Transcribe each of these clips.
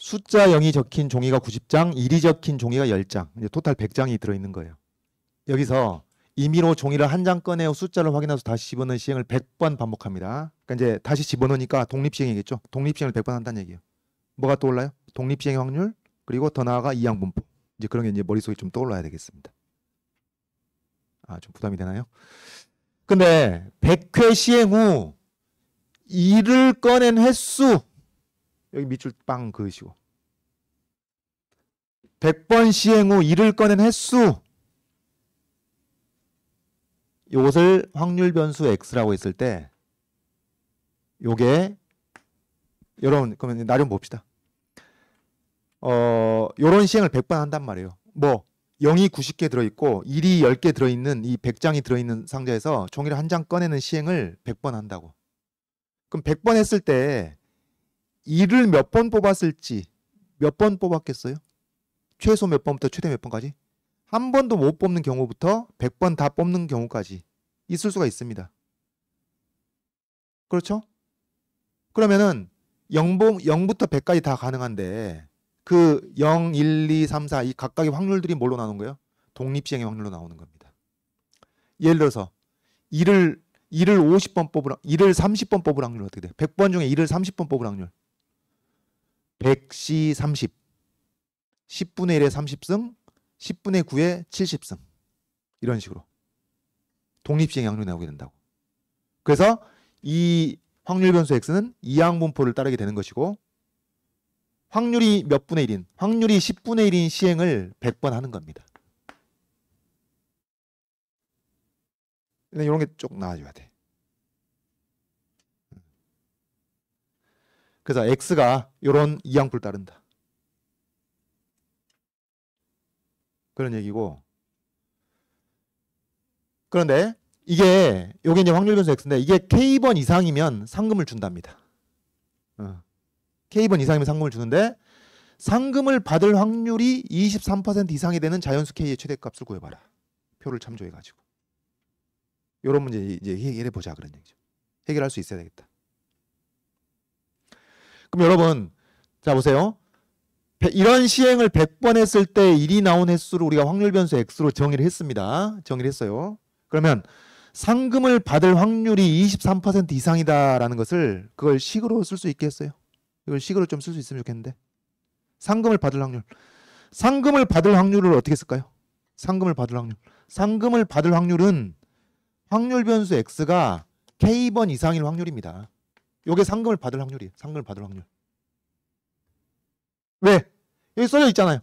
숫자 0이 적힌 종이가 90장, 1이 적힌 종이가 10장. 이제 토탈 100장이 들어있는 거예요. 여기서 임의로 종이를 한 장 꺼내어 숫자를 확인해서 다시 집어넣는 시행을 100번 반복합니다. 그러니까 이제 다시 집어넣으니까 독립시행이겠죠. 독립시행을 100번 한다는 얘기예요. 뭐가 떠올라요? 독립시행의 확률, 그리고 더 나아가 이항분포. 이제 그런 게 이제 머릿속에 좀 떠올라야 되겠습니다. 좀 부담이 되나요? 근데 100회 시행 후 2를 꺼낸 횟수, 여기 밑줄 빵 그으시고, 100번 시행 후 2를 꺼낸 횟수, 이것을 확률 변수 x라고 했을 때 요게 여러분 그러면 나름 봅시다. 요런 시행을 100번 한단 말이에요. 뭐 0이 90개 들어있고 1이 10개 들어있는 이 100장이 들어있는 상자에서 종이를 한 장 꺼내는 시행을 100번 한다고. 그럼 100번 했을 때 2를 몇 번 뽑았을지, 몇 번 뽑았겠어요? 최소 몇 번부터 최대 몇 번까지? 한 번도 못 뽑는 경우부터 100번 다 뽑는 경우까지 있을 수가 있습니다. 그렇죠? 그러면은 0부터 100까지 다 가능한데 그 0, 1, 2, 3, 4 이 각각의 확률들이 뭘로 나오는 거예요? 독립시행의 확률로 나오는 겁니다. 예를 들어서 2를 50번 뽑을, 2를 30번 뽑을 확률은 어떻게 돼요? 100번 중에 2를 30번 뽑을 확률 100시 30, 10분의 1에 30승, 10분의 9에 70승, 이런 식으로 독립시행의 확률이 나오게 된다고. 그래서 이 확률 변수 x는 이항분포를 따르게 되는 것이고, 확률이 몇 분의 1인, 확률이 10분의 1인 시행을 100번 하는 겁니다. 이런 게 쭉 나와줘야 돼. 그래서 x가 이런 이항분포를 따른다. 그런 얘기고. 그런데 이게 요게 이제 확률 변수 x인데 이게 k번 이상이면 상금을 준답니다. k번 이상이면 상금을 주는데 상금을 받을 확률이 23% 이상이 되는 자연수 k의 최대값을 구해봐라. 표를 참조해가지고. 요런 문제 이제 해결해 보자 그런 얘기죠. 해결할 수 있어야 되겠다. 그럼 여러분, 자 보세요. 이런 시행을 100번 했을 때 1이 나온 횟수를 우리가 확률 변수 x로 정의를 했습니다. 정의를 했어요. 그러면 상금을 받을 확률이 23% 이상이다라는 것을 그걸 식으로 쓸 수 있겠어요? 이걸 식으로 좀 쓸 수 있으면 좋겠는데. 상금을 받을 확률. 상금을 받을 확률을 어떻게 쓸까요? 상금을 받을 확률. 상금을 받을 확률은 확률 변수 x가 k번 이상일 확률입니다. 이게 상금을 받을 확률이에요. 상금을 받을 확률. 왜? 여기 써져 있잖아요.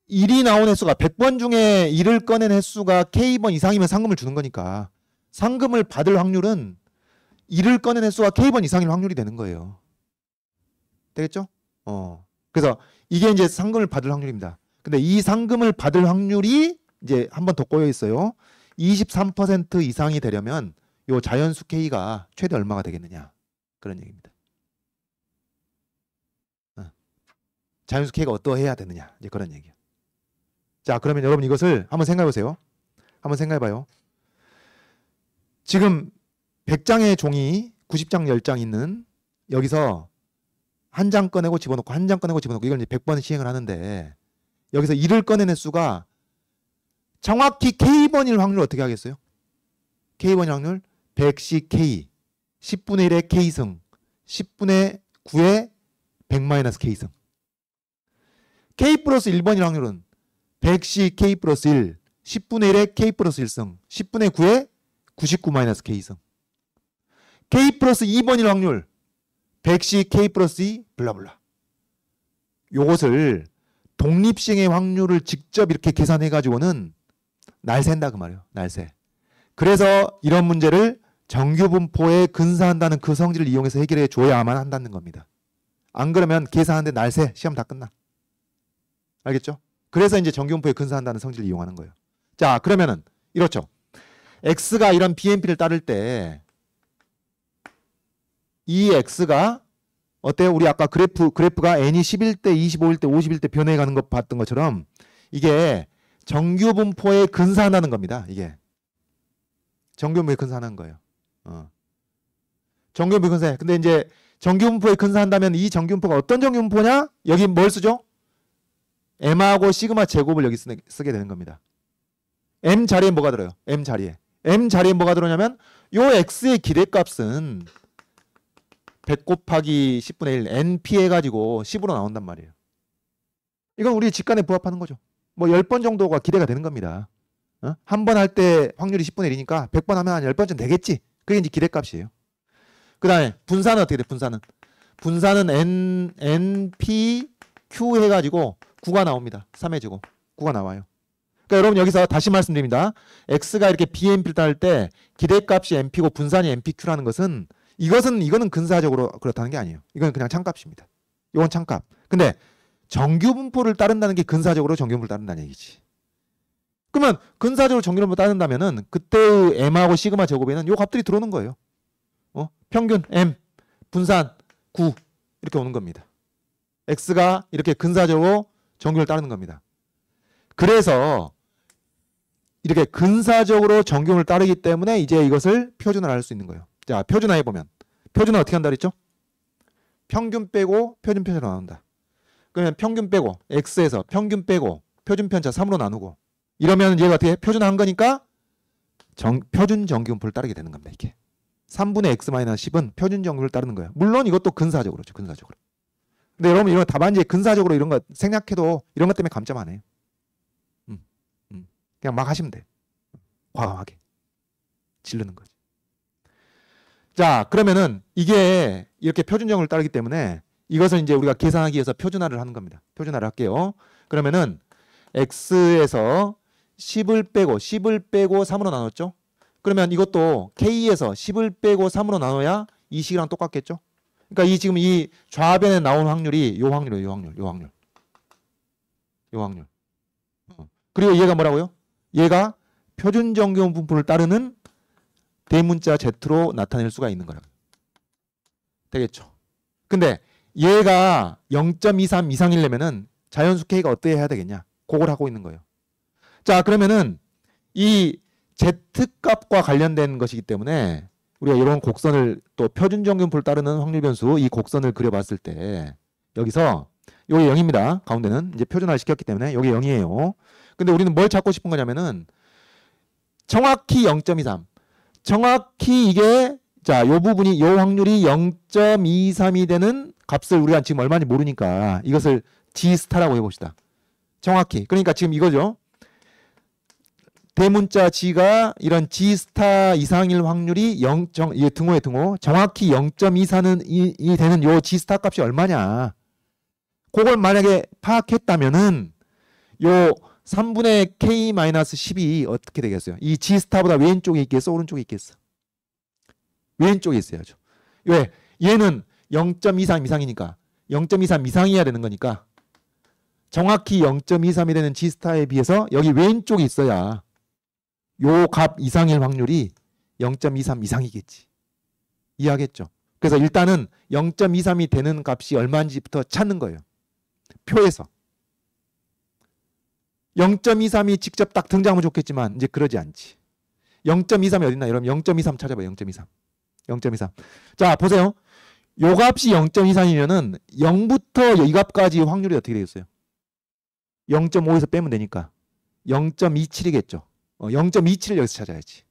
1이 나온 횟수가 100번 중에 1을 꺼낸 횟수가 k번 이상이면 상금을 주는 거니까 상금을 받을 확률은 1을 꺼낸 횟수가 k번 이상일 확률이 되는 거예요. 되겠죠? 그래서 이게 이제 상금을 받을 확률입니다. 근데 이 상금을 받을 확률이 이제 한 번 더 꼬여 있어요. 23% 이상이 되려면 요 자연수 k가 최대 얼마가 되겠느냐. 그런 얘기입니다. 자연수 k가 어떠해야 되느냐. 이제 그런 얘기예요. 자, 그러면 여러분 이것을 한번 생각해 보세요. 한번 생각해 봐요. 지금 100장의 종이 90장 10장 있는 여기서 한 장 꺼내고 집어넣고 한 장 꺼내고 집어넣고 이걸 이제 100번 시행을 하는데 여기서 1을 꺼낸 횟수가 정확히 k번일 확률 어떻게 하겠어요? k번일 확률 100씩 k 10분의 1의 k승 10분의 9의 100 k승 k 플러스 1번일 확률은 100씩 k 플러스 1 10분의 1의 k 플러스 1승 10분의 9의 99 k승 k 플러스 2번일 확률 100씩 k 플러스 2 블라블라. 요것을 독립시행의 확률을 직접 이렇게 계산해 가지고는 날샌다 그 말이에요. 날새. 그래서 이런 문제를 정규분포에 근사한다는 그 성질을 이용해서 해결해 줘야만 한다는 겁니다. 안 그러면 계산하는데 날새. 시험 다 끝나. 알겠죠? 그래서 이제 정규분포에 근사한다는 성질을 이용하는 거예요. 자, 그러면은 이렇죠. x가 이런 BMP를 따를 때 이 x가 어때요? 우리 아까 그래프가 n이 11대, 25일 때, 50일 때 변해가는 거 봤던 것처럼 이게 정규분포에 근사한다는 겁니다. 이게 정규분포에 근사하는 거예요. 정규분포에 근사해. 근데 이제 정규분포에 근사한다면 이 정규분포가 어떤 정규분포냐? 여기 뭘 쓰죠? m하고 시그마 제곱을 여기 쓰게 되는 겁니다. m 자리에 뭐가 들어요? m 자리에. m 자리에 뭐가 들어오냐면 요 x의 기대값은 100 곱하기 10분의 1 np 해가지고 10으로 나온단 말이에요. 이건 우리 직관에 부합하는 거죠. 뭐 10번 정도가 기대가 되는 겁니다. 한 번 할 때 확률이 10분의 1이니까 100번 하면 한 10번쯤 되겠지. 그게 이제 기대값이에요. 그 다음에 분산은 어떻게 돼? 분산은 np q 해가지고 9가 나옵니다. 3의 제곱 9가 나와요. 그러니까 여러분 여기서 다시 말씀드립니다. x가 이렇게 bnp를 따를 때 기대값이 np고 분산이 npq라는 것은 이거는 근사적으로 그렇다는 게 아니에요. 이건 그냥 참값입니다. 이건 참값. 근데 정규분포를 따른다는 게 근사적으로 정규분포를 따른다는 얘기지. 그러면 근사적으로 정규분포를 따른다면은 그때의 m하고 시그마 제곱에는 요 값들이 들어오는 거예요. 평균 m, 분산 9 이렇게 오는 겁니다. x가 이렇게 근사적으로 정규를 따르는 겁니다. 그래서 이렇게 근사적으로 정규를 따르기 때문에 이제 이것을 표준화할 수 있는 거예요. 자, 표준화해 보면 표준화 어떻게 한다 그랬죠? 평균 빼고 표준 편차로 나눈다. 그러면 평균 빼고 x에서 평균 빼고 표준 편차 3으로 나누고 이러면 얘가 어떻게 표준화한 거니까 표준 정규분포를 따르게 되는 겁니다. 이렇게 3분의 x-10은 표준 정규를 따르는 거예요. 물론 이것도 근사적으로죠. 근사적으로. 근데 여러분 이런 답안지에 근사적으로 이런 거 생략해도 이런 것 때문에 감점 안 해요. 그냥 막 하시면 돼. 과감하게 지르는 거지. 자, 그러면은 이게 이렇게 표준정을 따르기 때문에 이것을 이제 우리가 계산하기 위해서 표준화를 하는 겁니다. 표준화를 할게요. 그러면은 x에서 10을 빼고 3으로 나눴죠. 그러면 이것도 k에서 10을 빼고 3으로 나눠야 이 식이랑 똑같겠죠. 그러니까 이 지금 이 좌변에 나온 확률이 요 확률. 그리고 얘가 뭐라고요? 얘가 표준 정규분포를 따르는 대문자 Z로 나타낼 수가 있는 거라고. 되겠죠. 근데 얘가 0.23 이상이려면은 자연수 K가 어떻게 해야 되겠냐? 그걸 하고 있는 거예요. 자, 그러면은 이 Z값과 관련된 것이기 때문에 우리가 이런 곡선을 또 표준 정규분포를 따르는 확률 변수 이 곡선을 그려봤을 때 여기서 여기 0입니다. 가운데는 이제 표준화를 시켰기 때문에 여기 0이에요. 근데 우리는 뭘 찾고 싶은 거냐면은 정확히 0.23. 정확히 이게 자, 요 부분이 요 확률이 0.23이 되는 값을 우리가 지금 얼마인지 모르니까 이것을 G스타라고 해봅시다. 정확히. 그러니까 지금 이거죠. 대문자 G가 이런 G스타 이상일 확률이 이게 등호의 등호. 정확히 0.24이 되는 요 G스타 값이 얼마냐. 그걸 만약에 파악했다면은 요 3분의 K-10이 어떻게 되겠어요? 이 G스타보다 왼쪽에 있겠어? 오른쪽에 있겠어? 왼쪽에 있어야죠. 왜? 얘는 0.23 이상이니까 0.23 이상이어야 되는 거니까 정확히 0.23이 되는 G스타에 비해서 여기 왼쪽에 있어야 요 값 이상일 확률이 0.23 이상이겠지. 이해하겠죠? 그래서 일단은 0.23이 되는 값이 얼마인지부터 찾는 거예요. 표에서. 0.23이 직접 딱 등장하면 좋겠지만 이제 그러지 않지. 0.23이 어딨나? 여러분 0.23 찾아봐요. 0.23. 자, 보세요. 요 값이 0.23이면은 0부터 이 값까지 확률이 어떻게 되겠어요? 0.5에서 빼면 되니까 0.27이겠죠. 0.27을 여기서 찾아야지.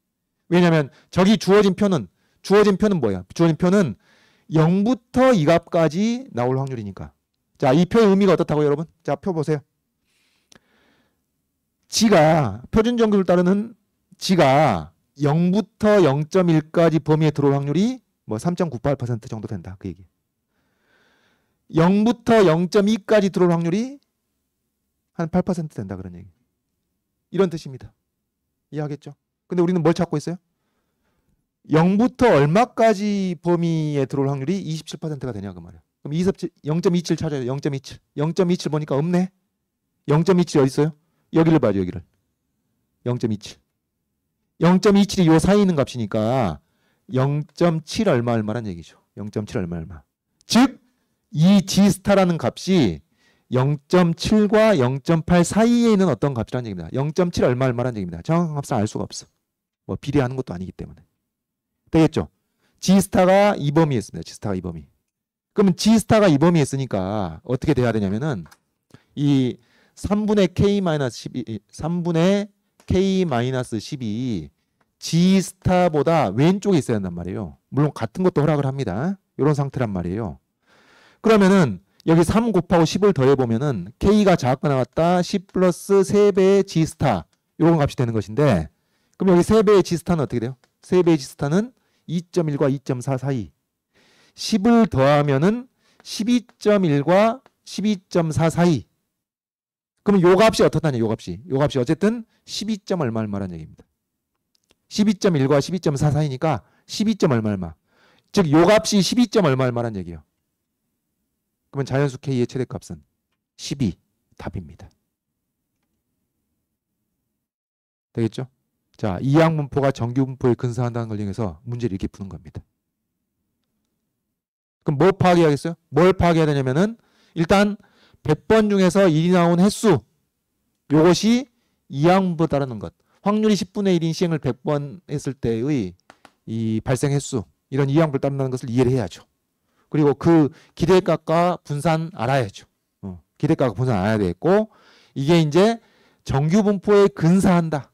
왜냐하면 저기 주어진 표는 뭐예요? 주어진 표는 0부터 이 값까지 나올 확률이니까. 자, 이 표의 의미가 어떻다고요, 여러분? 자, 표 보세요. G가 표준 정규를 따르는 G가 0부터 0.1까지 범위에 들어올 확률이 뭐 3.98% 정도 된다. 그 얘기. 0부터 0.2까지 들어올 확률이 한 8% 된다. 그런 얘기. 이런 뜻입니다. 이해하겠죠? 근데 우리는 뭘 찾고 있어요? 0부터 얼마까지 범위에 들어올 확률이 27%가 되냐 그 말이야. 그럼 0.27 찾아야 돼. 0.27. 0.27 보니까 없네. 0.27 어디 있어요? 여기를 봐줘. 여기를. 0.27. 0.27이 요 사이에 있는 값이니까 0.7 얼마란 얘기죠. 0.7 얼마. 즉 이 G스타라는 값이 0.7과 0.8 사이에 있는 어떤 값이라는 얘기입니다. 0.7 얼마란 얘기입니다. 정확한 값은 알 수가 없어. 뭐 비례하는 것도 아니기 때문에. 되겠죠? G스타가 이 범위에 있습니다. G스타가 이 범위. 그러면 G 스타가 이 범위에 있으니까 어떻게 돼야 되냐면은 이 3분의 K-12, 3분의 K-12이 G 스타보다 왼쪽에 있어야 한단 말이에요. 물론 같은 것도 허락을 합니다. 이런 상태란 말이에요. 그러면은 여기 3 곱하고 10을 더해보면은 K가 작았거나 같다 10 플러스 3배의 G 스타 이런 값이 되는 것인데 그럼 여기 3배의 G 스타는 어떻게 돼요? 3배의 G 스타는 2.1과 2.4 사이 10을 더하면은 12.1과 12.4 사이 그러면 요 값이 어떻다냐 요 값이 어쨌든 12점 얼마를 말하는 얘기입니다. 12.1과 12.4 사이니까 12점 얼마 즉 요 값이 12점 얼마를 말하는 얘기예요. 그러면 자연수 K의 최대값은 12 답입니다. 되겠죠? 자, 이항분포가 정규분포에 근사한다는 걸 이용해서 문제를 이렇게 푸는 겁니다. 그럼 뭐 파악해야겠어요? 뭘 파악해야 되냐면은 일단 100번 중에서 1이 나온 횟수 요것이 이항분포다라는 것. 확률이 10분의 1인 시행을 100번 했을 때의 이 발생 횟수 이런 이항분포를 따른다는 것을 이해를 해야죠. 그리고 그 기대값과 분산 알아야죠. 기대값과 분산 알아야 되겠고 이게 이제 정규분포에 근사한다.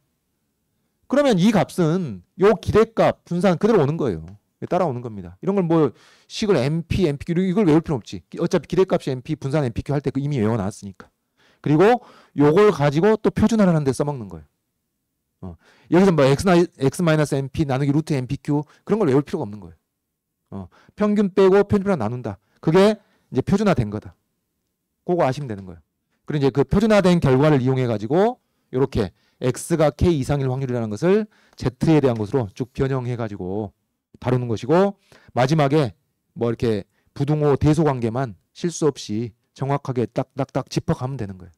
그러면 이 값은 요 기대값 분산 그대로 오는 거예요. 따라오는 겁니다. 이런 걸 뭐 식을 MP, MPQ 이걸 외울 필요 없지. 어차피 기대값이 MP, 분산 MPQ 할 때 이미 외워놨으니까. 그리고 요걸 가지고 또 표준화라는 데 써먹는 거예요. 여기서 뭐 X-MP 나누기 루트 MPQ 그런 걸 외울 필요가 없는 거예요. 평균 빼고 표준화 나눈다. 그게 이제 표준화된 거다. 그거 아시면 되는 거예요. 그리고 이제 그 표준화된 결과를 이용해 가지고 이렇게 X가 K 이상일 확률이라는 것을 Z에 대한 것으로 쭉 변형해 가지고 다루는 것이고 마지막에 뭐 이렇게 부등호 대소 관계만 실수 없이 정확하게 딱딱딱 짚어가면 되는 거예요.